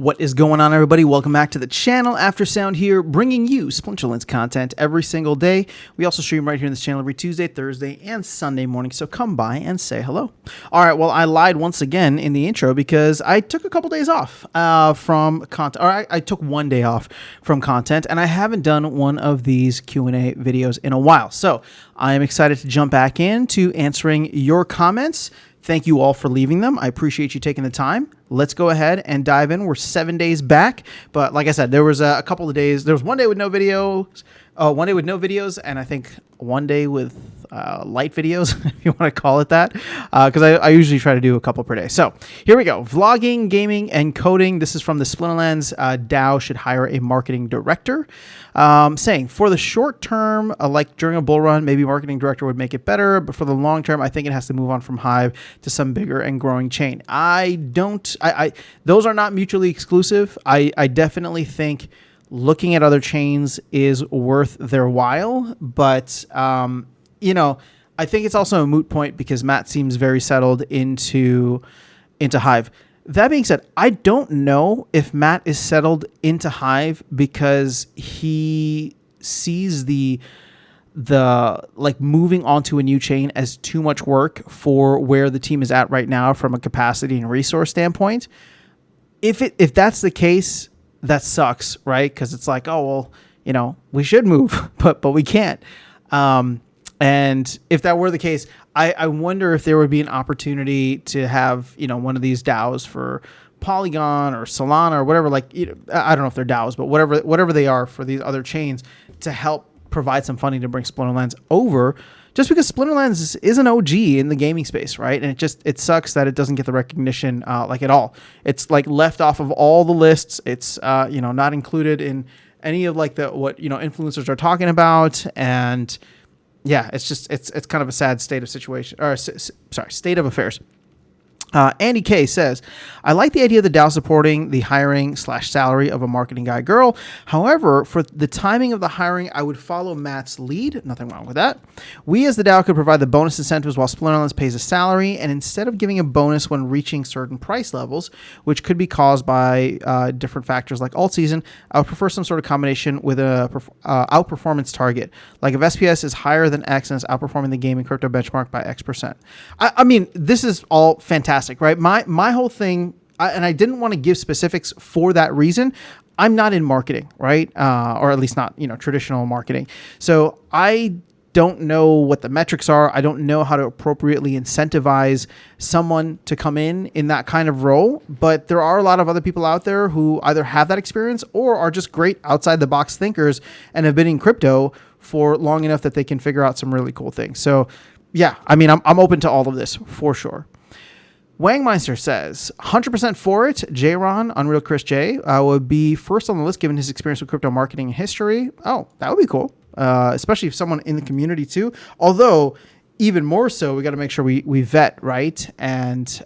What is going on, everybody? Welcome back to the channel. After Sound here, bringing you Splinterlands content every single day. We also stream right here in this channel every Tuesday, Thursday, and Sunday morning, so come by and say hello. All right, well, I lied once again in the intro because I took a couple days off from content, or I took one day off from content, and I haven't done one of these Q&A videos in a while. So I am excited to jump back into answering your comments. Thank you all for leaving them. I appreciate you taking the time. Let's go ahead and dive in. We're 7 days back, but like I said, there was a couple of days. There was one day with no videos, and I think one day with light videos, if you want to call it that, because I usually try to do a couple per day. So here we go. Vlogging, gaming, and coding. This is from the Splinterlands. DAO should hire a marketing director. Saying for the short term, like during a bull run, maybe marketing director would make it better, but for the long term, I think it has to move on from Hive to some bigger and growing chain. Those are not mutually exclusive. I definitely think looking at other chains is worth their while, but I think it's also a moot point because Matt seems very settled into Hive. That being said, I don't know if Matt is settled into Hive because he sees the moving onto a new chain as too much work for where the team is at right now from a capacity and resource standpoint. If that's the case, that sucks, right? Because it's like, oh well, we should move, but we can't. And if that were the case, I wonder if there would be an opportunity to have, one of these DAOs for Polygon or Solana or whatever, I don't know if they're DAOs, but whatever they are for these other chains to help provide some funding to bring Splinterlands over, just because Splinterlands is an OG in the gaming space, right? And it sucks that it doesn't get the recognition at all. It's left off of all the lists. It's not included in any of what influencers are talking about, and yeah, it's kind of a sad state of affairs. Andy K says, I like the idea of the DAO supporting the hiring / salary of a marketing guy girl. However, for the timing of the hiring, I would follow Matt's lead. Nothing wrong with that. We as the DAO could provide the bonus incentives while Splinterlands pays a salary. And instead of giving a bonus when reaching certain price levels, which could be caused by different factors like alt season, I would prefer some sort of combination with a outperformance target. Like if SPS is higher than X and is outperforming the gaming crypto benchmark by X%. I mean, this is all fantastic. Right. My whole thing, and I didn't want to give specifics for that reason. I'm not in marketing, right? Or at least not, traditional marketing. So I don't know what the metrics are. I don't know how to appropriately incentivize someone to come in that kind of role. But there are a lot of other people out there who either have that experience or are just great outside the box thinkers and have been in crypto for long enough that they can figure out some really cool things. So yeah, I mean, I'm open to all of this for sure. Wangmeister says, 100% for it. J-Ron, Unreal Chris J, would be first on the list given his experience with crypto marketing and history. Oh, that would be cool. Especially if someone in the community too. Although, even more so, we got to make sure we vet, right? And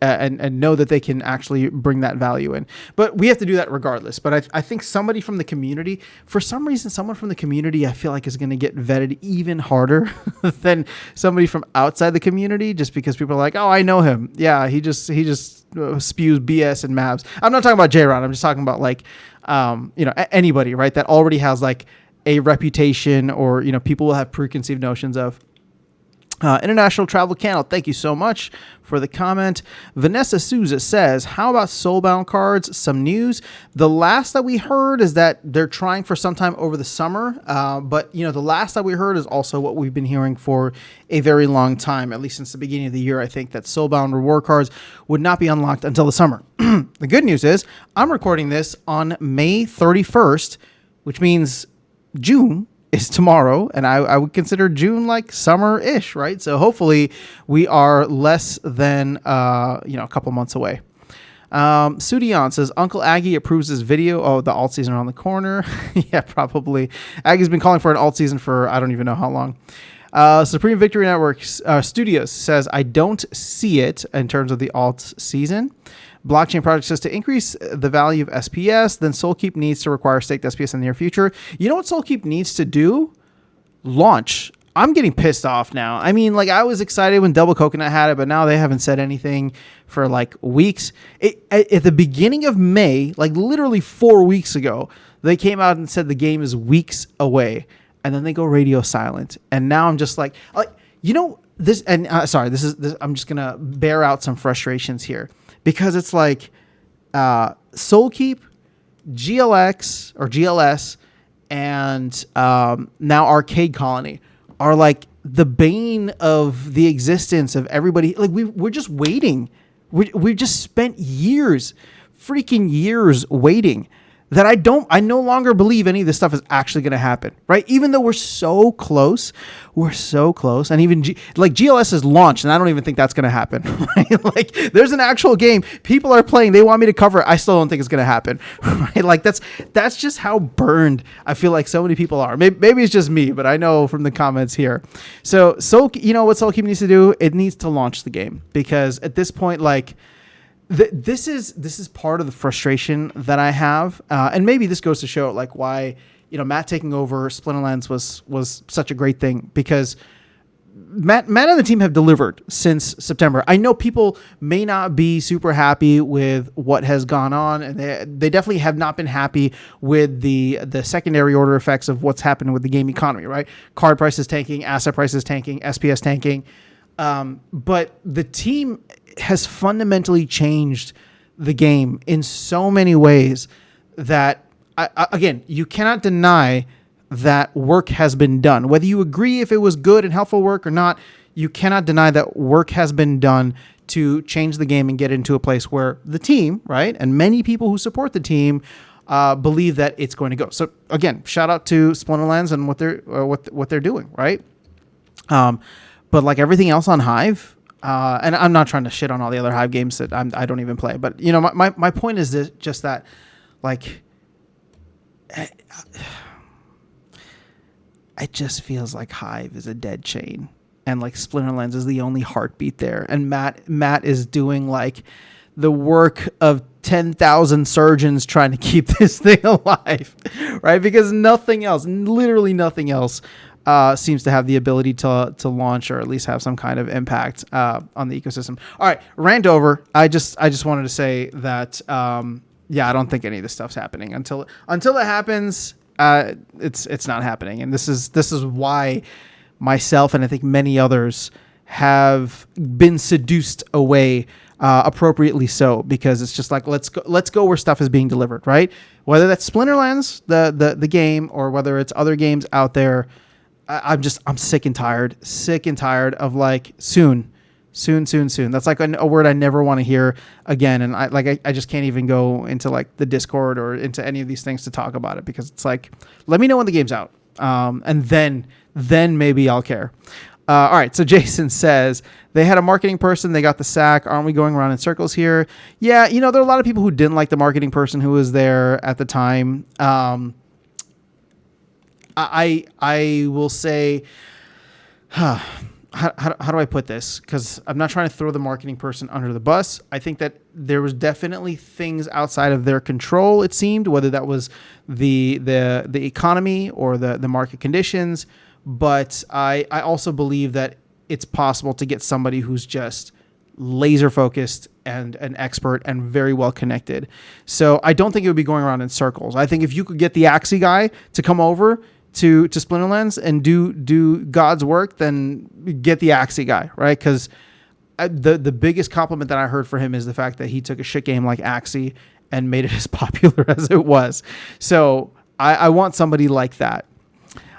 know that they can actually bring that value in. But we have to do that regardless. But I think somebody from the community, for some reason, someone from the community, I feel like is going to get vetted even harder than somebody from outside the community, just because people are like, oh, I know him. Yeah, he just spews BS and Mavs. I'm not talking about J-Ron. I'm just talking about anybody, right? That already has a reputation or, people will have preconceived notions of. International Travel Channel, thank you so much for the comment. Vanessa Souza says, how about Soulbound cards? Some news. The last that we heard is that they're trying for some time over the summer. But, the last that we heard is also what we've been hearing for a very long time, at least since the beginning of the year. I think that Soulbound reward cards would not be unlocked until the summer. The good news is I'm recording this on May 31st, which means June is tomorrow, and I would consider June like summer-ish, right? So hopefully we are less than a couple months away. Sudion says, Uncle Aggie approves this video. Oh, the alt season around the corner. Yeah, probably. Aggie's been calling for an alt season for I don't even know how long. Supreme Victory Network Studios says, I don't see it in terms of the alt season. Blockchain Project says to increase the value of SPS, then Soulkeep needs to require staked SPS in the near future. You know what Soulkeep needs to do? Launch I'm getting pissed off now. I mean, like, I was excited when Double Coconut had it, but now they haven't said anything for like weeks. At the beginning of May, like literally 4 weeks ago, they came out and said the game is weeks away, and then they go radio silent. And now I'm just like this. And sorry, this is. I'm just gonna bear out some frustrations here because it's like Soulkeep, GLX or GLS, and now Arcade Colony are like the bane of the existence of everybody. Like we're just waiting. We've just spent freaking years waiting that I no longer believe any of this stuff is actually going to happen, right? Even though we're so close. And even GLS is launched and I don't even think that's going to happen, right? Like there's an actual game people are playing. They want me to cover it. I still don't think it's going to happen, right? Like that's just how burned I feel like so many people are. Maybe it's just me, but I know from the comments here. So you know what Soulkeep needs to do? It needs to launch the game because at this point, like, this is part of the frustration that I have, and maybe this goes to show like why Matt taking over Splinterlands was such a great thing because Matt and the team have delivered since September. I know people may not be super happy with what has gone on, and they definitely have not been happy with the secondary order effects of what's happened with the game economy. Right, card prices tanking, asset prices tanking, SPS tanking, but the team has fundamentally changed the game in so many ways that, again, you cannot deny that work has been done. Whether you agree if it was good and helpful work or not, you cannot deny that work has been done to change the game and get into a place where the team, right, and many people who support the team believe that it's going to go. So again, shout out to Splinterlands and what they're doing, right? But like everything else on Hive, and I'm not trying to shit on all the other Hive games that I don't even play, but my point is just that, like, it just feels like Hive is a dead chain, and like Splinterlands is the only heartbeat there, and Matt is doing like the work of 10,000 surgeons trying to keep this thing alive, right? Because nothing else, literally nothing else, seems to have the ability to launch or at least have some kind of impact on the ecosystem. All right, rant over. I just wanted to say that I don't think any of this stuff's happening until it happens. It's not happening, and this is why myself and I think many others have been seduced away, appropriately so, because it's just like let's go where stuff is being delivered, right? Whether that's Splinterlands, the game, or whether it's other games out there. I'm sick and tired of like soon. That's like a word I never want to hear again. And I just can't even go into like the Discord or into any of these things to talk about it because it's like, let me know when the game's out. And then maybe I'll care. All right. So Jason says they had a marketing person. They got the sack. Aren't we going around in circles here? Yeah. There are a lot of people who didn't like the marketing person who was there at the time. I will say, how do I put this? Because I'm not trying to throw the marketing person under the bus. I think that there was definitely things outside of their control, it seemed, whether that was the economy or the market conditions. But I also believe that it's possible to get somebody who's just laser focused and an expert and very well connected. So I don't think it would be going around in circles. I think if you could get the Axie guy to come over to Splinterlands and do God's work, then get the Axie guy, right? Because the biggest compliment that I heard for him is the fact that he took a shit game like Axie and made it as popular as it was. So I want somebody like that.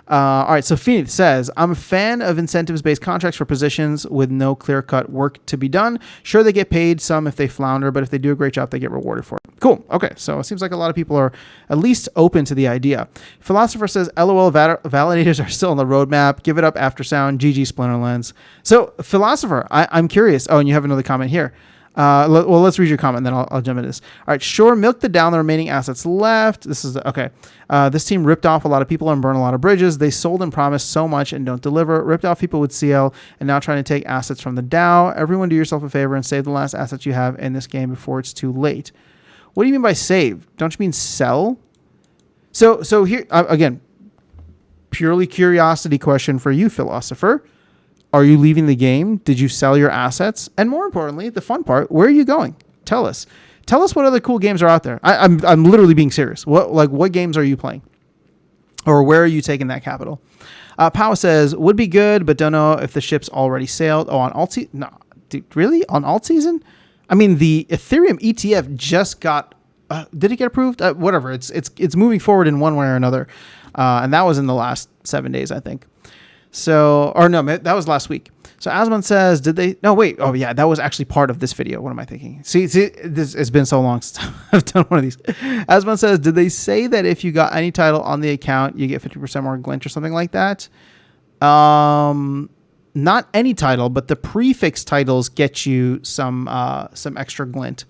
All right, so Phoenix says, I'm a fan of incentives-based contracts for positions with no clear-cut work to be done. Sure, they get paid some if they flounder, but if they do a great job, they get rewarded for it. Cool. Okay, so it seems like a lot of people are at least open to the idea. Philosopher says, LOL, validators are still on the roadmap. Give it up after sound. GG Splinterlands. So, Philosopher, I'm curious. Oh, and you have another comment here. Let's read your comment, then I'll jump into this. All right, sure, milk down the remaining assets left. This is okay. This team ripped off a lot of people and burned a lot of bridges. They sold and promised so much and don't deliver. Ripped off people with CL and now trying to take assets from the DAO. Everyone do yourself a favor and save the last assets you have in this game before it's too late. What do you mean by save? Don't you mean sell? So here, again, Purely curiosity question for you, philosopher. Are you leaving the game? Did you sell your assets? And more importantly, the fun part, where are you going? Tell us. Tell us what other cool games are out there. I'm literally being serious. What games are you playing? Or where are you taking that capital? Pow says, would be good, but don't know if the ship's already sailed. Oh, on alt season? No, dude, really? On alt season? I mean, the Ethereum ETF just got, did it get approved? Whatever. It's moving forward in one way or another. And that was in the last 7 days, I think. So, or no, that was last week. So Asmon says, did they, no, wait. Oh yeah, that was actually part of this video. What am I thinking? See, this, it's been so long since I've done one of these. Asmon says, did they say that if you got any title on the account, you get 50% more glint or something like that? Not any title, but the prefix titles get you some extra glint.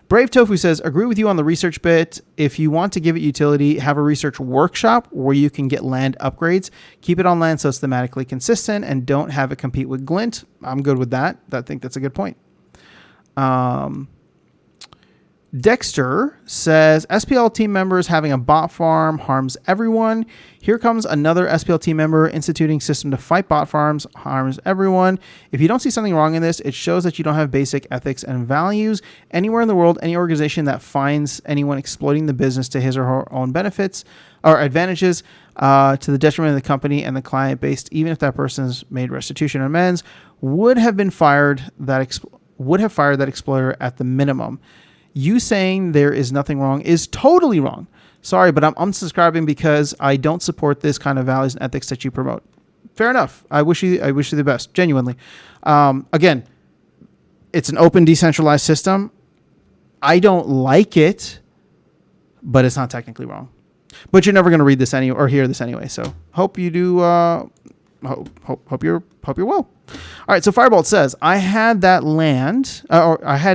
Brave Tofu says, agree with you on the research bit. If you want to give it utility, have a research workshop where you can get land upgrades. Keep it on land so it's thematically consistent and don't have it compete with glint. I'm good with that. I think that's a good point. Dexter says, SPL team members having a bot farm harms everyone. Here comes another SPL team member instituting system to fight bot farms harms everyone. If you don't see something wrong in this, it shows that you don't have basic ethics and values. Anywhere in the world, any organization that finds anyone exploiting the business to his or her own benefits or advantages to the detriment of the company and the client base, even if that person has made restitution or amends, would have fired that exploiter at the minimum. You saying there is nothing wrong is totally wrong. Sorry, but I'm unsubscribing because I don't support this kind of values and ethics that you promote. Fair enough. I wish you the best, genuinely. Again, it's an open, decentralized system. I don't like it, but it's not technically wrong. But you're never going to read this or hear this anyway. So hope you do. Hope you're well. All right. So Firebolt says, I had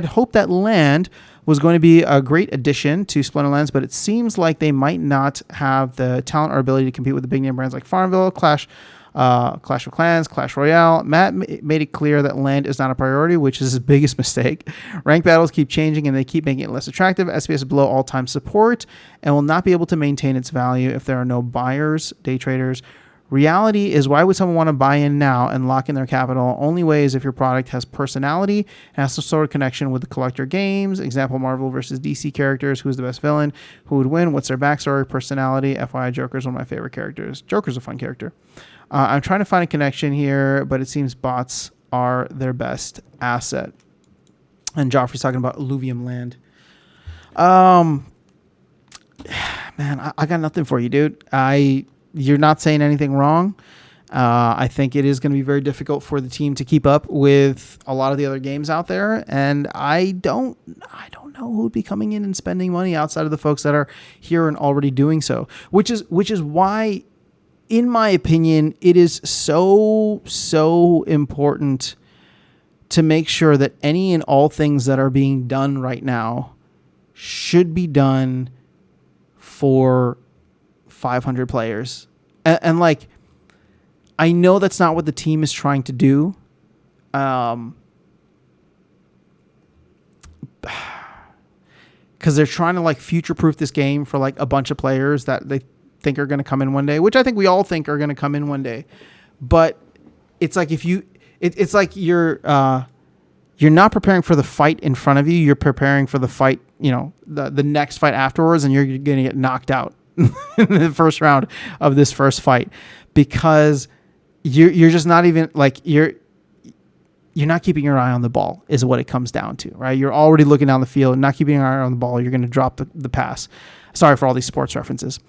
hoped that land was going to be a great addition to Splinterlands, but it seems like they might not have the talent or ability to compete with the big name brands like Farmville, Clash of Clans, Clash Royale. Matt made it clear that land is not a priority, which is his biggest mistake. Rank battles keep changing and they keep making it less attractive. SPS is below all-time support and will not be able to maintain its value if there are no buyers, day traders. Reality is, why would someone want to buy in now and lock in their capital? Only way is if your product has personality and has some sort of connection with the collector games. Example, Marvel versus DC characters. Who's the best villain? Who would win? What's their backstory? Personality. FYI, Joker's one of my favorite characters. Joker's a fun character. I'm trying to find a connection here, but it seems bots are their best asset. And Joffrey's talking about Alluvium land. Man, I got nothing for you, dude. You're not saying anything wrong. I think it is going to be very difficult for the team to keep up with a lot of the other games out there, and I don't know who would be coming in and spending money outside of the folks that are here and already doing so. Which is why, in my opinion, it is so important to make sure that any and all things that are being done right now should be done for 500 players. And like, I know that's not what the team is trying to do. Because they're trying to like future-proof this game for like a bunch of players that they think are going to come in one day, which I think we all think are going to come in one day. But it's like it's like you're not preparing for the fight in front of you. You're preparing for the fight, the next fight afterwards, and you're going to get knocked out in the first round of this first fight because you're just not even like you're not keeping your eye on the ball is what it comes down to, right? You're already looking down the field, not keeping your eye on the ball. You're going to drop the pass. Sorry for all these sports references.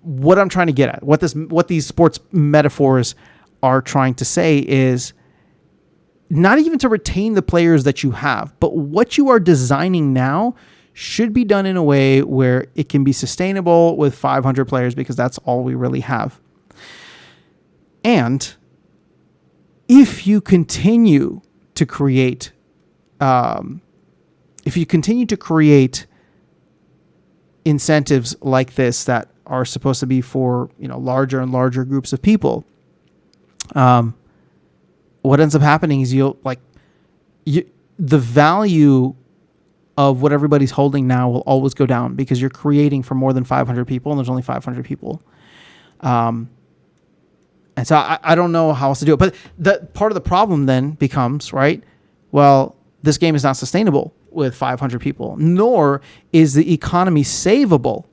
What I'm trying to get at, what these sports metaphors are trying to say is not even to retain the players that you have, but what you are designing now should be done in a way where it can be sustainable with 500 players because that's all we really have. And if you continue to create, incentives like this that are supposed to be for larger and larger groups of people, what ends up happening is the value of what everybody's holding now will always go down because you're creating for more than 500 people and there's only 500 people. And so I don't know how else to do it. But the part of the problem then becomes, right, well, this game is not sustainable with 500 people, nor is the economy savable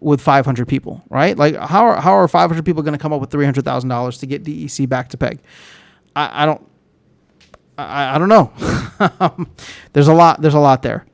with 500 people, right? Like how are 500 people going to come up with $300,000 to get DEC back to peg? I don't know. There's a lot there.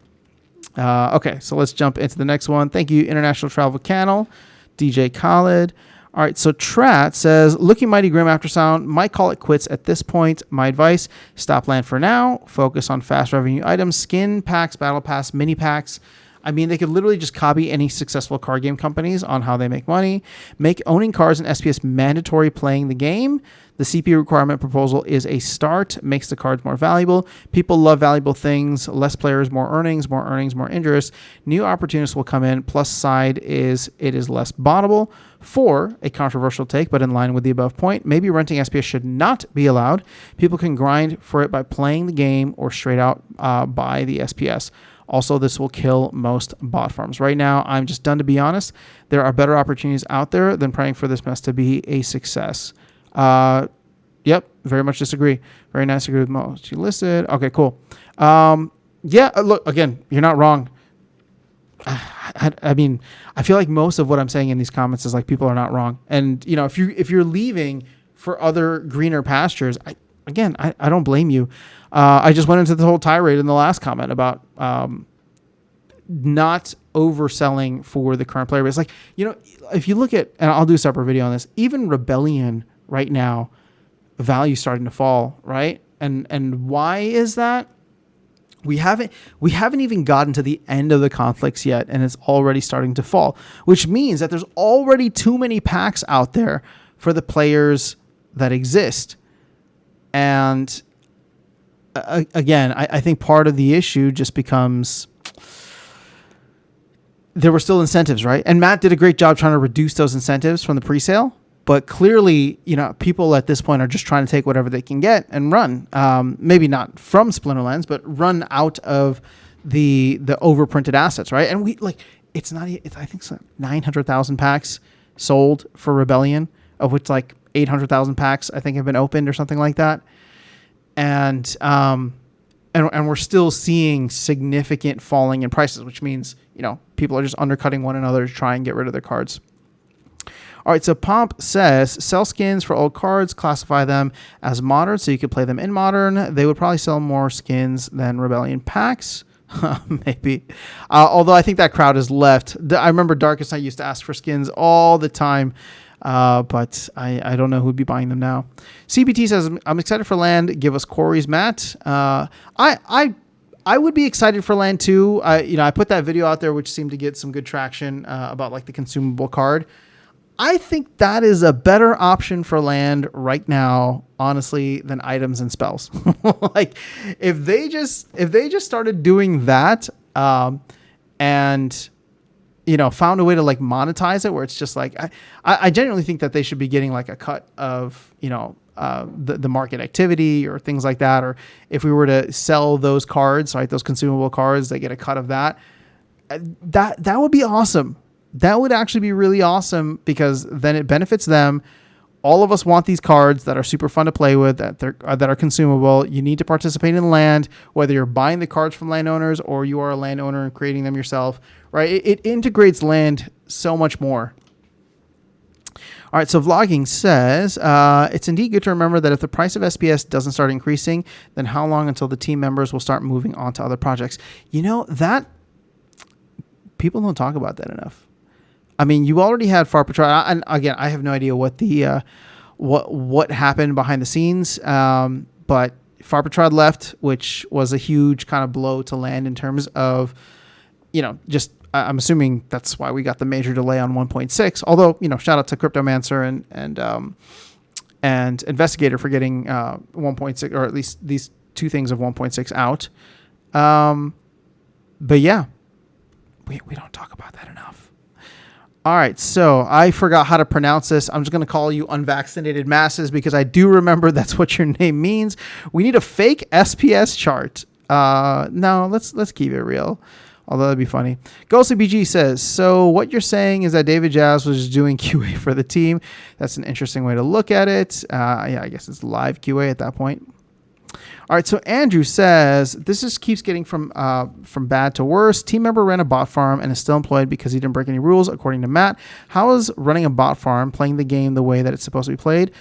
Okay, so let's jump into the next one. Thank you, International Travel Channel, DJ Khaled. All right, so Trat says, looking mighty grim after sound, might call it quits at this point. My advice, stop land for now, focus on fast revenue items, skin packs, battle pass, mini packs. I mean, they could literally just copy any successful card game companies on how they make money. Make owning cards in SPS mandatory playing the game. The CPU requirement proposal is a start, makes the cards more valuable. People love valuable things. Less players, more earnings, more interest. New opportunists will come in. Plus side is it is less botable. 4, a controversial take, but in line with the above point. Maybe renting SPS should not be allowed. People can grind for it by playing the game or straight out buy the SPS. Also, this will kill most bot farms. Right now, I'm just done, to be honest. There are better opportunities out there than praying for this mess to be a success. Yep, very much disagree. Very nice, agree with most you listed. Okay, cool. Yeah, look, again, you're not wrong. I mean, I feel like most of what I'm saying in these comments is like people are not wrong. And, you know, if you're leaving for other greener pastures, I don't blame you. I just went into the whole tirade in the last comment about not overselling for the current player base. Like, you know, if you look at, and I'll do a separate video on this, even Rebellion right now, value starting to fall, right? And why is that? We haven't even gotten to the end of the conflicts yet, and it's already starting to fall, which means that there's already too many packs out there for the players that exist. And again, I think part of the issue just becomes there were still incentives, right? And Matt did a great job trying to reduce those incentives from the pre-sale. But clearly, you know, people at this point are just trying to take whatever they can get and run. Maybe not from Splinterlands, but run out of the overprinted assets, right? And I think it's 900,000 packs sold for Rebellion, of which like 800,000 packs I think have been opened or something like that. And we're still seeing significant falling in prices, which means, you know, people are just undercutting one another to try and get rid of their cards. All right, so Pomp says, sell skins for old cards, classify them as modern so you could play them in modern. They would probably sell more skins than Rebellion packs. Maybe. Although I think that crowd has left. I remember Darkest Night used to ask for skins all the time, but I don't know who'd be buying them now. CBT says, I'm excited for Land. Give us Corey's, Matt. I would be excited for Land too. I put that video out there, which seemed to get some good traction about like the consumable card. I think that is a better option for Land right now, honestly, than items and spells. Like if they just started doing that, and you know, found a way to like monetize it where it's just like, I genuinely think that they should be getting like a cut of, you know, the market activity or things like that. Or if we were to sell those cards, right, those consumable cards, they get a cut of that. That would be awesome. That would actually be really awesome because then it benefits them. All of us want these cards that are super fun to play with, that are consumable. You need to participate in Land, whether you're buying the cards from landowners or you are a landowner and creating them yourself, right? It integrates Land so much more. All right, so Vlogging says, it's indeed good to remember that if the price of SPS doesn't start increasing, then how long until the team members will start moving on to other projects? You know, that people don't talk about that enough. I mean, you already had Far Patrol, and again, I have no idea what the what happened behind the scenes, but Far Patrol left, which was a huge kind of blow to Land in terms of, you know, just I'm assuming that's why we got the major delay on 1.6. Although, you know, shout out to Cryptomancer and Investigator for getting 1.6, or at least these two things of 1.6 out. But yeah, we don't talk about that enough. All right, so I forgot how to pronounce this. I'm just going to call you unvaccinated masses because I do remember that's what your name means. We need a fake SPS chart. No, let's keep it real. Although that'd be funny. Ghostly BG says, so what you're saying is that David Jazz was just doing QA for the team. That's an interesting way to look at it. Yeah, I guess it's live QA at that point. All right, so Andrew says, this just keeps getting from bad to worse. Team member ran a bot farm and is still employed because he didn't break any rules, according to Matt. How is running a bot farm playing the game the way that it's supposed to be played?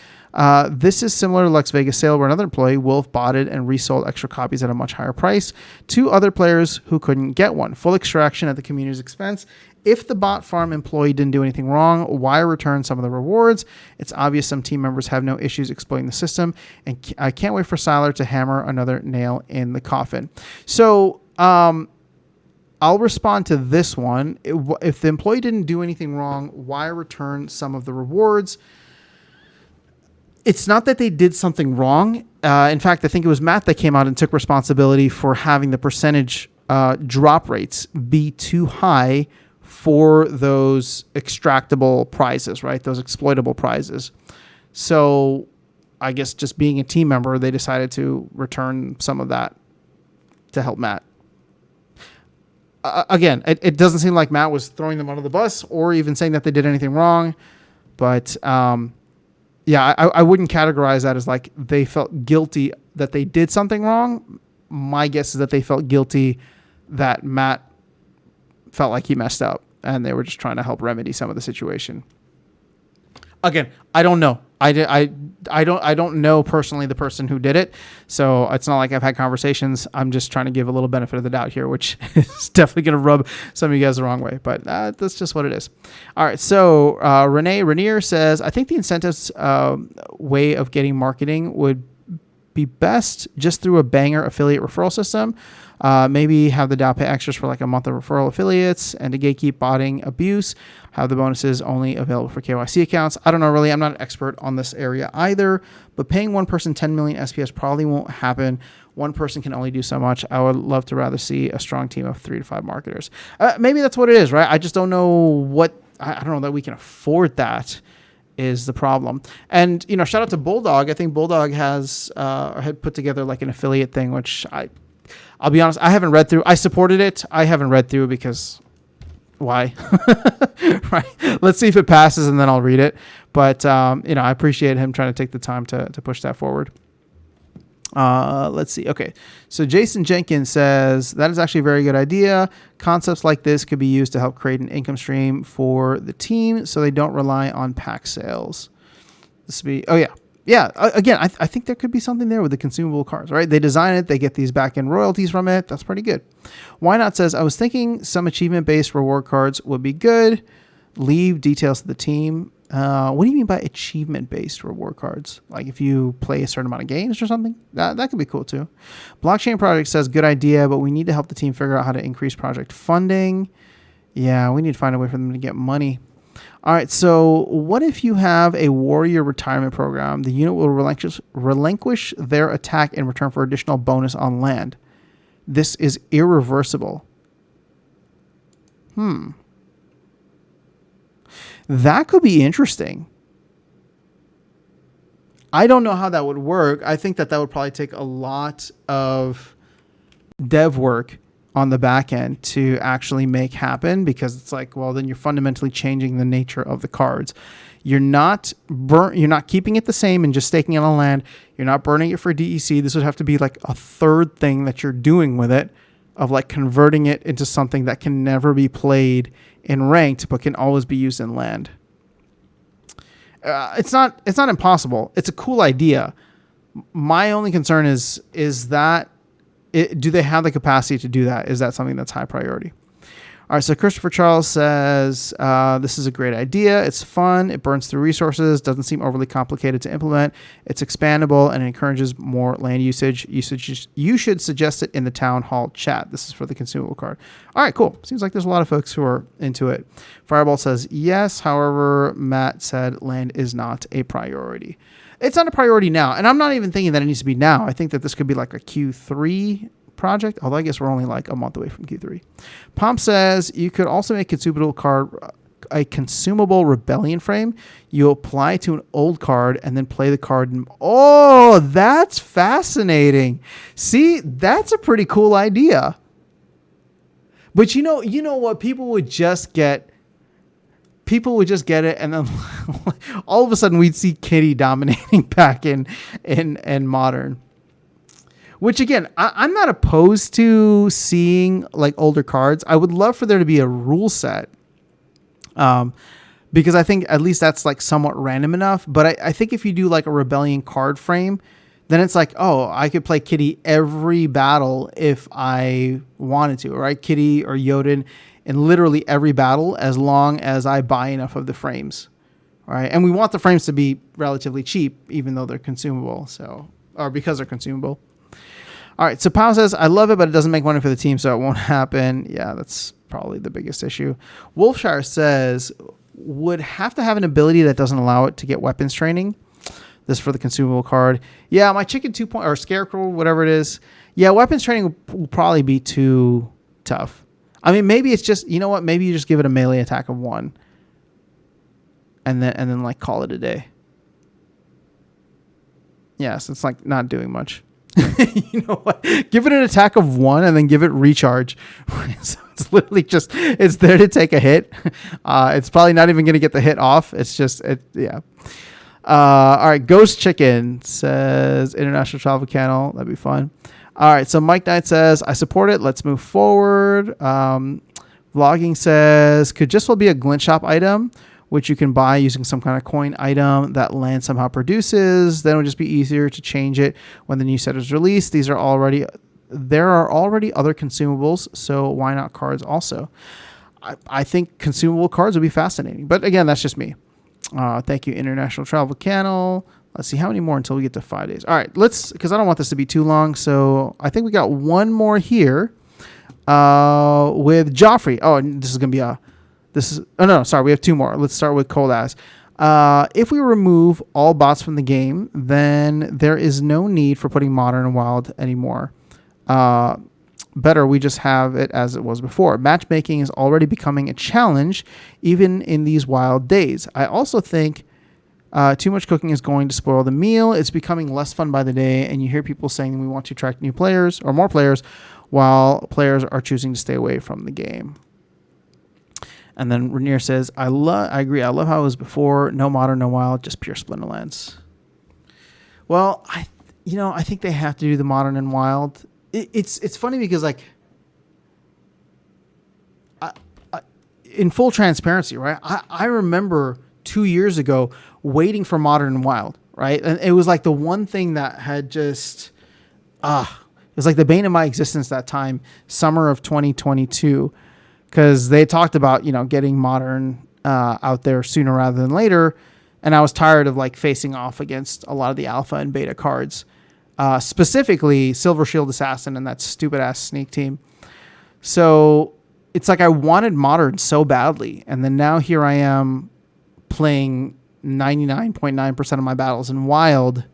This is similar to Lex Vegas sale, where another employee, Wolf, botted and resold extra copies at a much higher price to other players who couldn't get one. Full extraction at the community's expense. If the bot farm employee didn't do anything wrong, why return some of the rewards? It's obvious some team members have no issues exploiting the system, and I can't wait for Siler to hammer another nail in the coffin. So I'll respond to this one. If the employee didn't do anything wrong, why return some of the rewards? It's not that they did something wrong. In fact, I think it was Matt that came out and took responsibility for having the percentage drop rates be too high for those extractable prizes, right? Those exploitable prizes. So I guess just being a team member, they decided to return some of that to help Matt. Again, it doesn't seem like Matt was throwing them under the bus or even saying that they did anything wrong. But yeah, I wouldn't categorize that as like they felt guilty that they did something wrong. My guess is that they felt guilty that Matt felt like he messed up and they were just trying to help remedy some of the situation. Again, I don't know. I don't know personally the person who did it, so it's not like I've had conversations. I'm just trying to give a little benefit of the doubt here, which is definitely going to rub some of you guys the wrong way, but that's just what it is. All right, so Renee Renier says, I think the incentives way of getting marketing would be best just through a banger affiliate referral system. Maybe have the DAO pay extras for like a month of referral affiliates, and to gatekeep botting abuse, have the bonuses only available for KYC accounts. I don't know, really. I'm not an expert on this area either, but paying one person 10 million SPS probably won't happen. One person can only do so much. I would love to rather see a strong team of 3 to 5 marketers. Maybe that's what it is, right? I just don't know what, I don't know that we can afford that is the problem. And, you know, shout out to Bulldog. I think Bulldog has, had put together like an affiliate thing, which I'll be honest, I haven't read through. I supported it. I haven't read through because why? Right. Let's see if it passes and then I'll read it. But, you know, I appreciate him trying to take the time to push that forward. Let's see. Okay. So Jason Jenkins says, that is actually a very good idea. Concepts like this could be used to help create an income stream for the team so they don't rely on pack sales. This would be, oh yeah. Yeah, again, I think there could be something there with the consumable cards, right? They design it, they get these back-end royalties from it. That's pretty good. Why Not says, I was thinking some achievement-based reward cards would be good. Leave details to the team. What do you mean by achievement-based reward cards? Like if you play a certain amount of games or something? That could be cool too. Blockchain Project says, good idea, but we need to help the team figure out how to increase project funding. Yeah, we need to find a way for them to get money. All right, so what if you have a warrior retirement program? The unit will relinquish their attack in return for additional bonus on land. This is irreversible. That could be interesting. I don't know how that would work. I think that would probably take a lot of dev work on the back end to actually make happen, because it's like, well, then you're fundamentally changing the nature of the cards. You're not keeping it the same and just staking it on land. You're not burning it for DEC. This would have to be like a third thing that you're doing with it, of like converting it into something that can never be played in ranked, but can always be used in land. It's not impossible. It's a cool idea. My only concern is that do they have the capacity to do that? Is that something that's high priority? All right, so Christopher Charles says, this is a great idea. It's fun. It burns through resources. Doesn't seem overly complicated to implement. It's expandable and it encourages more land usage. You should suggest it in the town hall chat. This is for the consumable card. All right, cool. Seems like there's a lot of folks who are into it. Fireball says, yes. However, Matt said land is not a priority. It's not a priority now, and I'm not even thinking that it needs to be now. I think that this could be like a Q3 project, although I guess we're only like a month away from Q3. Pomp says you could also make consumable card a consumable rebellion frame. You apply to an old card and then play the card. Oh, that's fascinating. See, that's a pretty cool idea. But you know what? People would just get it, and then all of a sudden we'd see Kitty dominating back in Modern. Which again, I'm not opposed to seeing like older cards. I would love for there to be a rule set, because I think at least that's like somewhat random enough. But I think if you do like a Rebellion card frame, then it's like, oh, I could play Kitty every battle if I wanted to, right? Kitty or Jotun in literally every battle, as long as I buy enough of the frames, right? And we want the frames to be relatively cheap, even though they're consumable. Or because they're consumable. All right, so Pau says, I love it, but it doesn't make money for the team, so it won't happen. Yeah, that's probably the biggest issue. Wolfshire says, would have to have an ability that doesn't allow it to get weapons training. This is for the consumable card. Yeah, my Chicken 2 or Scarecrow, whatever it is. Yeah, weapons training will probably be too tough. I mean, maybe it's just, you know what? Maybe you just give it a melee attack of 1. And then like call it a day. Yeah, so it's like not doing much. You know what? Give it an attack of 1 and then give it recharge. So it's literally just, it's there to take a hit. It's probably not even going to get the hit off. It's just, yeah. All right. Ghost Chicken says international travel channel. That'd be fun. All right. So Mike Knight says, I support it. Let's move forward. Vlogging says, could just well be a glint shop item, which you can buy using some kind of coin item that Land somehow produces. Then it would just be easier to change it when the new set is released. There are already other consumables, so why not cards also? I think consumable cards would be fascinating. But again, that's just me. Thank you, International Travel Channel. Let's see, how many more until we get to 5 days? All right, because I don't want this to be too long. So I think we got one more here with Joffrey. Oh, and this is going to be we have 2 more. Let's start with Cold Ass. If we remove all bots from the game, then there is no need for putting Modern and Wild anymore. Better, we just have it as it was before. Matchmaking is already becoming a challenge, even in these wild days. I also think too much cooking is going to spoil the meal. It's becoming less fun by the day, and you hear people saying we want to attract new players or more players, while players are choosing to stay away from the game. And then Rainier says, I agree. I love how it was before. No Modern, no Wild, just pure Splinterlands. Well, I think they have to do the Modern and Wild. It's funny because, like, in full transparency, right? I remember 2 years ago waiting for Modern and Wild, right? And it was like the one thing that had just, it was like the bane of my existence that time, summer of 2022. Because they talked about, getting Modern out there sooner rather than later. And I was tired of like facing off against a lot of the alpha and beta cards, specifically Silver Shield Assassin and that stupid ass sneak team. So it's like I wanted Modern so badly. And then now here I am playing 99.9% of my battles in Wild.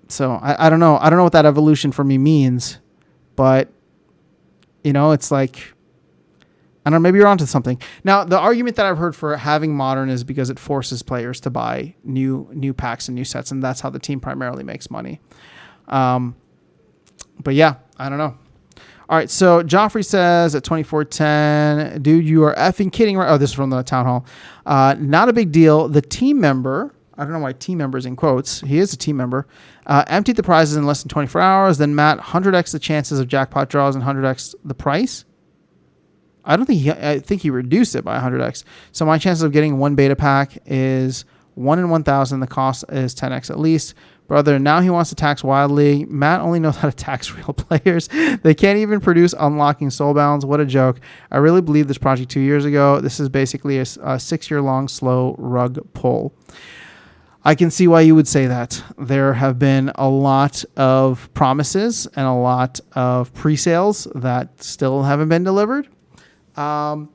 So I don't know. I don't know what that evolution for me means, but it's like, I don't know, maybe you're onto something. Now, the argument that I've heard for having Modern is because it forces players to buy new packs and new sets, and that's how the team primarily makes money. But yeah, I don't know. All right, so Joffrey says at 2410, dude, you are effing kidding, right? Oh, this is from the town hall. Not a big deal. The team member, I don't know why team member is in quotes. He is a team member. Emptied the prizes in less than 24 hours. Then Matt 100x the chances of jackpot draws and 100x the price. I think he reduced it by 100x. So my chances of getting one beta pack is 1 in 1,000. The cost is 10x at least. Brother, now he wants to tax wildly. Matt only knows how to tax real players. They can't even produce unlocking soulbounds. What a joke. I really believed this project 2 years ago. This is basically a 6-year-long slow rug pull. I can see why you would say that. There have been a lot of promises and a lot of pre-sales that still haven't been delivered. Let's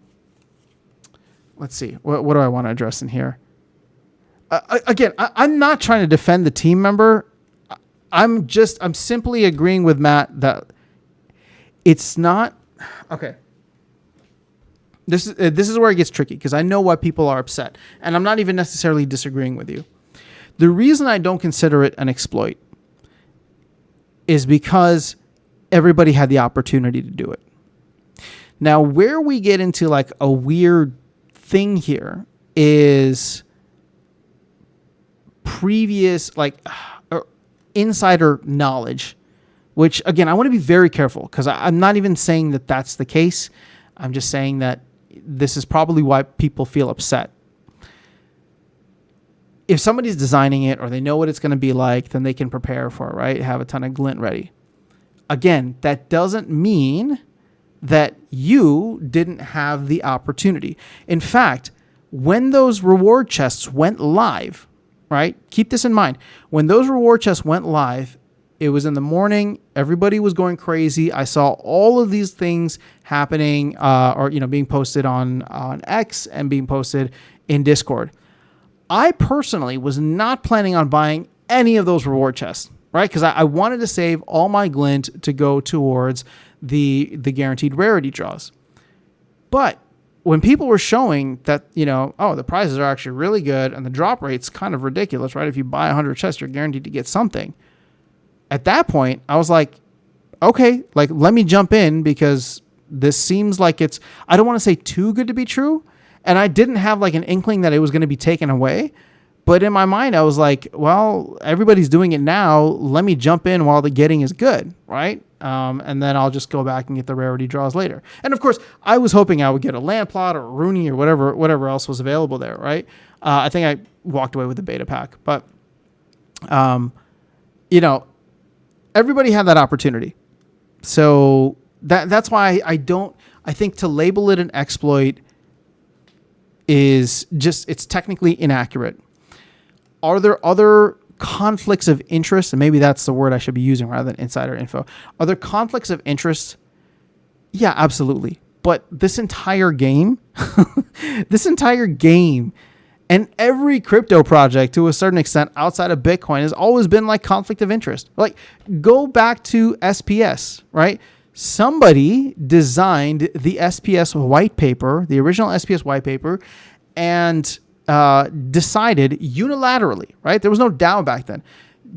see. What do I want to address in here? Again, I'm not trying to defend the team member. I'm simply agreeing with Matt that it's not okay. This is where it gets tricky because I know why people are upset, and I'm not even necessarily disagreeing with you. The reason I don't consider it an exploit is because everybody had the opportunity to do it. Now, where we get into like a weird thing here is previous insider knowledge, which again, I want to be very careful because I'm not even saying that that's the case. I'm just saying that this is probably why people feel upset. If somebody's designing it or they know what it's going to be like, then they can prepare for it, right? Have a ton of glint ready. Again, that doesn't mean that you didn't have the opportunity. In fact, when those reward chests went live, right? Keep this in mind. When those reward chests went live, it was in the morning. Everybody was going crazy. I saw all of these things happening, being posted on X and being posted in Discord. I personally was not planning on buying any of those reward chests, right? Because I wanted to save all my glint to go towards the guaranteed rarity draws. But when people were showing that, the prizes are actually really good and the drop rate's kind of ridiculous, right? If you buy 100 chests, you're guaranteed to get something. At that point, I was like, okay, let me jump in because this seems like it's, I don't want to say too good to be true. And I didn't have like an inkling that it was going to be taken away. But in my mind, I was like, well, everybody's doing it now. Let me jump in while the getting is good, right? And then I'll just go back and get the rarity draws later. And of course, I was hoping I would get a land plot or a Rooney or whatever else was available there, right? I think I walked away with the beta pack. But, everybody had that opportunity. So that's why I think to label it an exploit is just, it's technically inaccurate. Are there other conflicts of interest? And maybe that's the word I should be using rather than insider info. Are there conflicts of interest? Yeah, absolutely. But this entire game, and every crypto project to a certain extent outside of Bitcoin has always been like conflict of interest. Like go back to SPS, right? Somebody designed the SPS white paper, the original SPS white paper, and decided unilaterally, right? There was no DAO back then.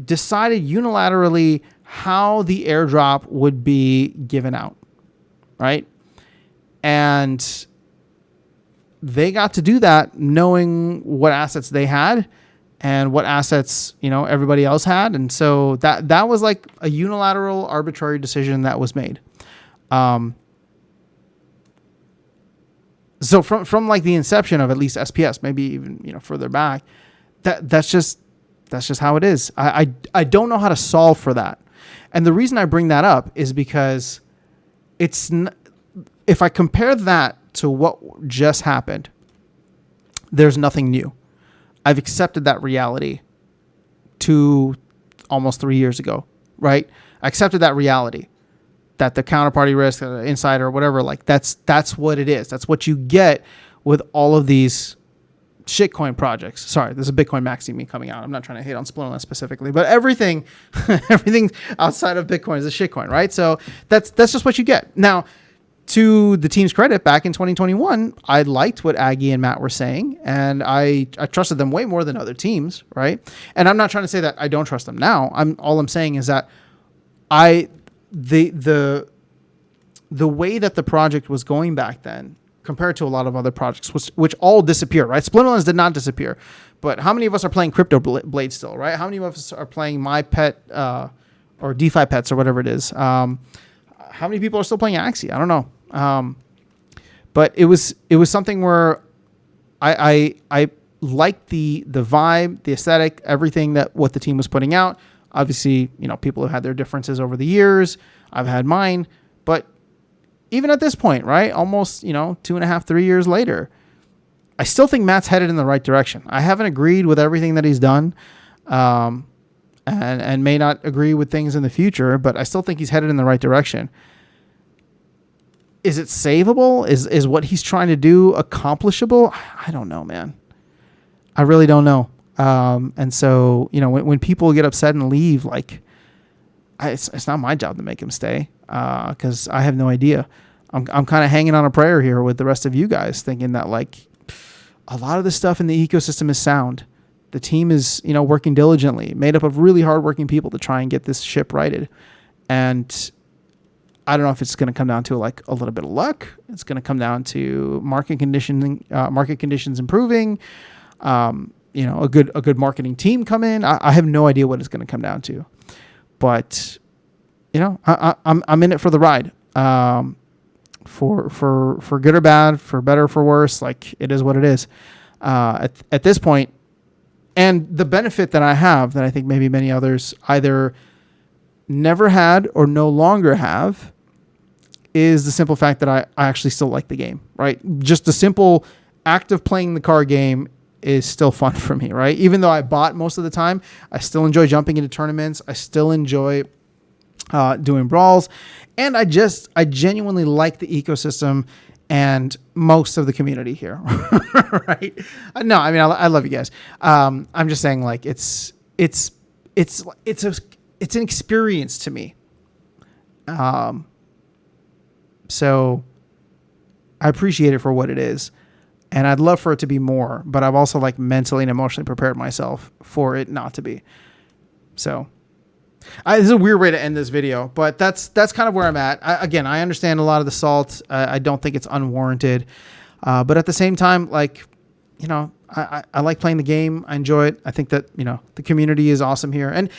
Decided unilaterally how the airdrop would be given out, right? And they got to do that knowing what assets they had and what assets, everybody else had. And so that was like a unilateral arbitrary decision that was made. So from like the inception of at least SPS, maybe even, further back, that's just how it is. I don't know how to solve for that. And the reason I bring that up is because if I compare that to what just happened, there's nothing new. I've accepted that reality almost 3 years ago, right? I accepted that reality that the counterparty risk, the insider, whatever, like that's what it is. That's what you get with all of these shitcoin projects. Sorry, this is Bitcoin Maxi me coming out. I'm not trying to hate on Splinterlands specifically, but everything outside of Bitcoin is a shitcoin, right? So that's just what you get. Now, to the team's credit, back in 2021, I liked what Aggie and Matt were saying, and I trusted them way more than other teams, right? And I'm not trying to say that I don't trust them now. All I'm saying is that the way that the project was going back then compared to a lot of other projects, which all disappeared, right? Splinterlands did not disappear, but how many of us are playing Crypto Blade still, right? How many of us are playing My Pet or DeFi Pets or whatever it is? How many people are still playing Axie? I don't know. But it was something where I liked the vibe, the aesthetic, everything what the team was putting out. Obviously, people have had their differences over the years. I've had mine, but even at this point, right? Almost, 2.5, 3 years later, I still think Matt's headed in the right direction. I haven't agreed with everything that he's done. And may not agree with things in the future, but I still think he's headed in the right direction. Is it savable? Is what he's trying to do accomplishable? I don't know, man. I really don't know. And so, when people get upset and leave, it's not my job to make them stay, because I have no idea. I'm kind of hanging on a prayer here with the rest of you guys, thinking that a lot of the stuff in the ecosystem is sound. The team is, working diligently, made up of really hardworking people to try and get this ship righted. And I don't know if it's going to come down to like a little bit of luck. It's going to come down to market conditions improving. A good marketing team come in. I have no idea what it's going to come down to, but I'm in it for the ride. For good or bad, for better or for worse, like it is what it is. At this point, and the benefit that I have that I think maybe many others either never had or no longer have is the simple fact that I actually still like the game, right? Just the simple act of playing the card game is still fun for me, right? Even though I bought most of the time, I still enjoy jumping into tournaments. I still enjoy doing brawls. And I genuinely like the ecosystem and most of the community here, right? No, I mean, I love you guys. I'm just saying like it's an experience to me. So I appreciate it for what it is. And I'd love for it to be more, but I've also like mentally and emotionally prepared myself for it not to be. So this is a weird way to end this video, but that's kind of where I'm at. I understand a lot of the salt. I don't think it's unwarranted. But at the same time, like, I like playing the game. I enjoy it. I think that, the community is awesome here. And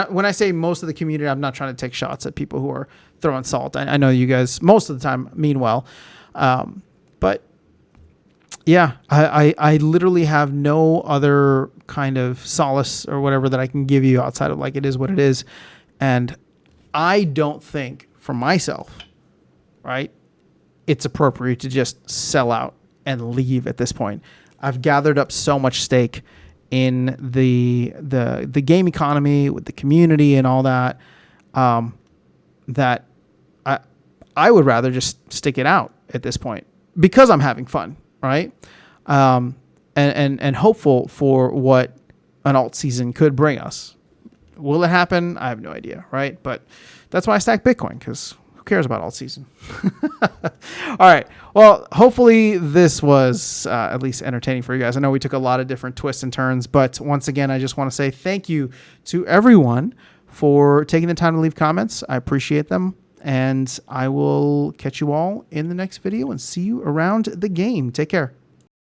when I say most of the community, I'm not trying to take shots at people who are throwing salt. I know you guys most of the time mean well. But yeah, I literally have no other kind of solace or whatever that I can give you outside of like, it is what it is. And I don't think for myself, right, it's appropriate to just sell out and leave at this point. I've gathered up so much stake in the game economy with the community and all that, that I would rather just stick it out at this point because I'm having fun. Right. And hopeful for what an alt season could bring us. Will it happen? I have no idea. Right. But that's why I stack Bitcoin, because who cares about alt season? All right. Well, hopefully this was at least entertaining for you guys. I know we took a lot of different twists and turns, but once again, I just want to say thank you to everyone for taking the time to leave comments. I appreciate them. And I will catch you all in the next video and see you around the game. Take care.